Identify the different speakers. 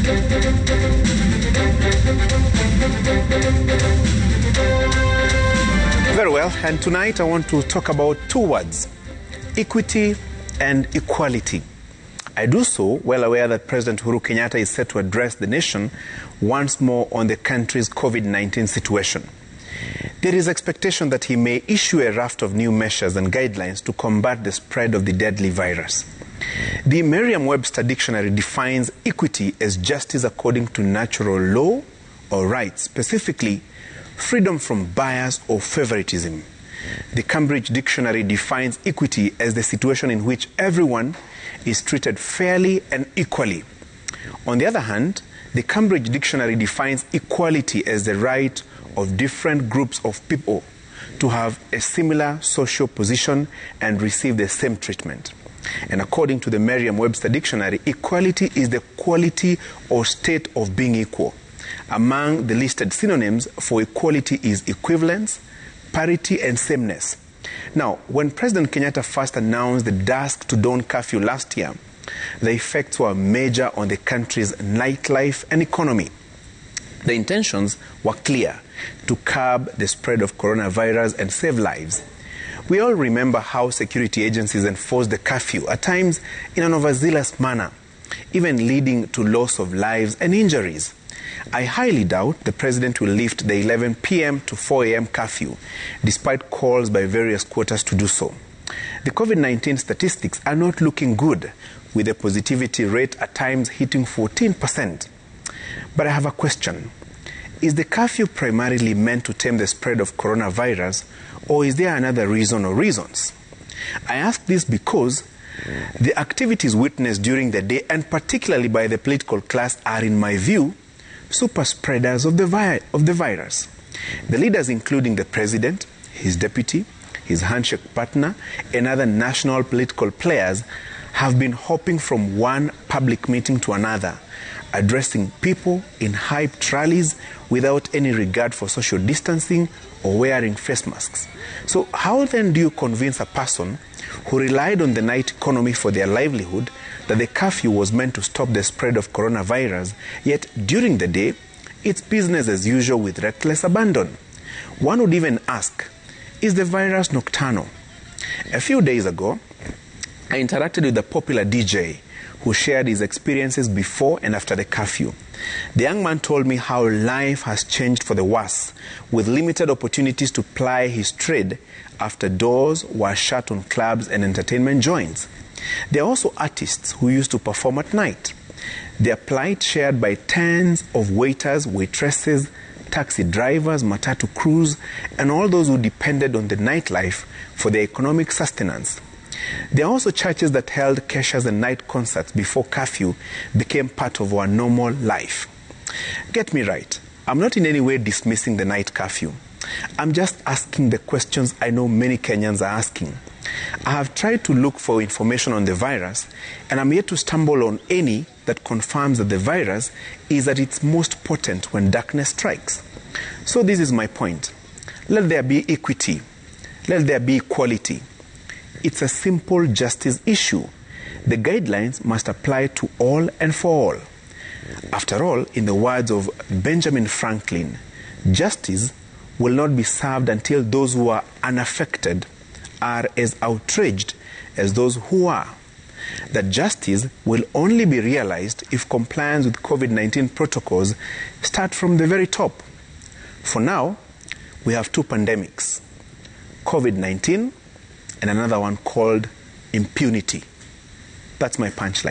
Speaker 1: Very well, and tonight I want to talk about two words: equity and equality. I do so well aware that President Uhuru Kenyatta is set to address the nation once more on the country's COVID-19 situation. There is expectation that he may issue a raft of new measures and guidelines to combat the spread of the deadly virus. The Merriam-Webster dictionary defines equity as justice according to natural law or rights, specifically freedom from bias or favoritism. The Cambridge Dictionary defines equity as the situation in which everyone is treated fairly and equally. On the other hand, the Cambridge Dictionary defines equality as the right of different groups of people to have a similar social position and receive the same treatment. And according to the Merriam-Webster Dictionary, equality is the quality or state of being equal. Among the listed synonyms for equality is equivalence, parity, and sameness. Now, when President Kenyatta first announced the dusk to dawn curfew last year, the effects were major on the country's nightlife and economy. The intentions were clear: to curb the spread of coronavirus and save lives. We all remember how security agencies enforced the curfew, at times in an overzealous manner, even leading to loss of lives and injuries. I highly doubt the president will lift the 11 p.m. to 4 a.m. curfew, despite calls by various quarters to do so. The COVID-19 statistics are not looking good, with the positivity rate at times hitting 14%. But I have a question. Is the curfew primarily meant to tame the spread of coronavirus, or is there another reason or reasons? I ask this because the activities witnessed during the day, and particularly by the political class, are, in my view, super spreaders of the virus. The leaders, including the president, his deputy, his handshake partner, and other national political players, have been hopping from one public meeting to another, addressing people in hyped rallies without any regard for social distancing or wearing face masks. So how then do you convince a person who relied on the night economy for their livelihood that the curfew was meant to stop the spread of coronavirus, yet during the day, it's business as usual with reckless abandon? One would even ask, is the virus nocturnal? A few days ago, I interacted with a popular DJ who shared his experiences before and after the curfew. The young man told me how life has changed for the worse, with limited opportunities to ply his trade after doors were shut on clubs and entertainment joints. There are also artists who used to perform at night. Their plight shared by tens of waiters, waitresses, taxi drivers, matatu crews, and all those who depended on the nightlife for their economic sustenance. There are also churches that held keshas and night concerts before curfew became part of our normal life. Get me right, I'm not in any way dismissing the night curfew. I'm just asking the questions I know many Kenyans are asking. I have tried to look for information on the virus, and I'm yet to stumble on any that confirms that the virus is at its most potent when darkness strikes. So this is my point. Let there be equity. Let there be equality. It's a simple justice issue. The guidelines must apply to all and for all. After all, in the words of Benjamin Franklin, justice will not be served until those who are unaffected are as outraged as those who are. That justice will only be realized if compliance with COVID-19 protocols start from the very top. For now, we have two pandemics, COVID-19 and another one called impunity. That's my punchline.